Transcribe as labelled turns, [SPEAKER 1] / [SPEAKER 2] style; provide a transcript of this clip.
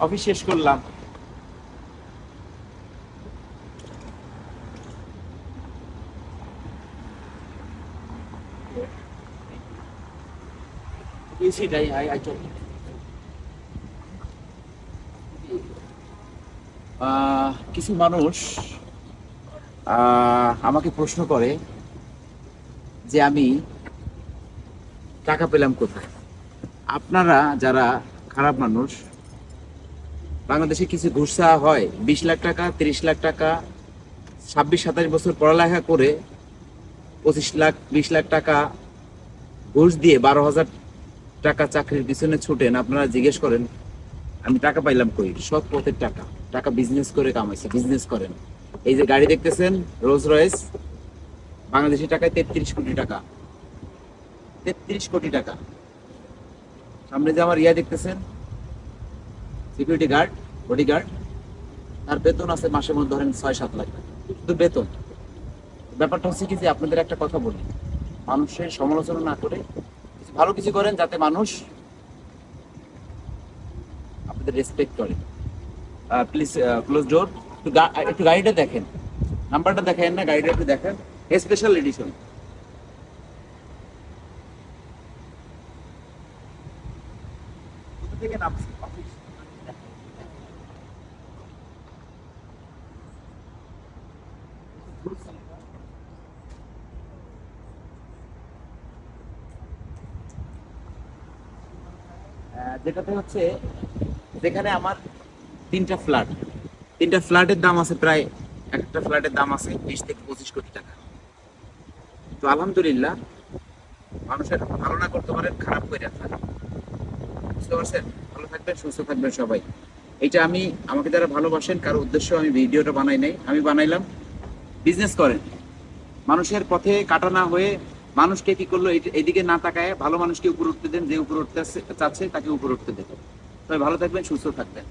[SPEAKER 1] Office শেষ করলাম। কিছু মানুষ আমাকে প্রশ্ন করে যে আমি টাকা পেলাম কোথায়। আপনারা যারা খারাপ মানুষ, বাংলাদেশে কিছু ঘুষ চাওয়া হয় 20 লাখ টাকা, 30 লাখ টাকা, 26-27 বছর পড়ালেখা করে 25 লাখ 20 লাখ টাকা ঘুষ দিয়ে 12,000 টাকা চাকরির পিছনে ছুটেন। আপনারা জিজ্ঞেস করেন আমি টাকা পাইলাম কই? সৎ পথের টাকা, টাকা বিজনেস করে কামাইছে। বিজনেস করেন। এই যে গাড়ি দেখতেছেন রোলস রয়েস, বাংলাদেশি টাকায় 33 কোটি টাকা। 33 কোটি টাকা। সামনে যে আমার ইয়া দেখতেছেন সিকিউরিটি গার্ড, বডিগার্ড, তার বেতন আছে মাসের মধ্যে ধরেন 6-7 লাখ টাকা, শুধু বেতন। ব্যাপারটা হচ্ছে কি যে আপনাদের একটা কথা বলি, মানুষের সমালোচনা না করে ভালো কিছু করেন যাতে মানুষ আপনাদের রেসপেক্ট করে। Please close door. একটু গাড়িটা দেখেন, নাম্বারটা দেখেন না, গাড়িটা একটু দেখেন। Special edition. কোথা থেকে নামছি? অফিস। যেটাতে হচ্ছে যেখানে আমার 3টা ফ্ল্যাট, 3টা ফ্ল্যাটের দাম আছে প্রায়, একটা ফ্ল্যাটের দাম আছে 20 থেকে 25 কোটি টাকা। তো আলহামদুলিল্লাহ, মানুষের ভালো না করতে পারেন, খারাপ করে থাকে। বুঝতে পারছেন? ভালো থাকবেন, সুস্থ থাকবেন সবাই। এটা আমি, আমাকে যারা ভালোবাসেন, কারো উদ্দেশ্য আমি ভিডিওটা বানাই নাই, আমি বানাইলাম। বিজনেস করেন, মানুষের পথে কাটা না হয়ে মানুষকে কি করলো এইদিকে না তাকায় ভালো মানুষকে উপরে উঠতে দেন। যে উপরে উঠতে চাচ্ছে তাকে উপরে উঠতে দেন। সবাই ভালো থাকবেন, সুস্থ থাকবেন।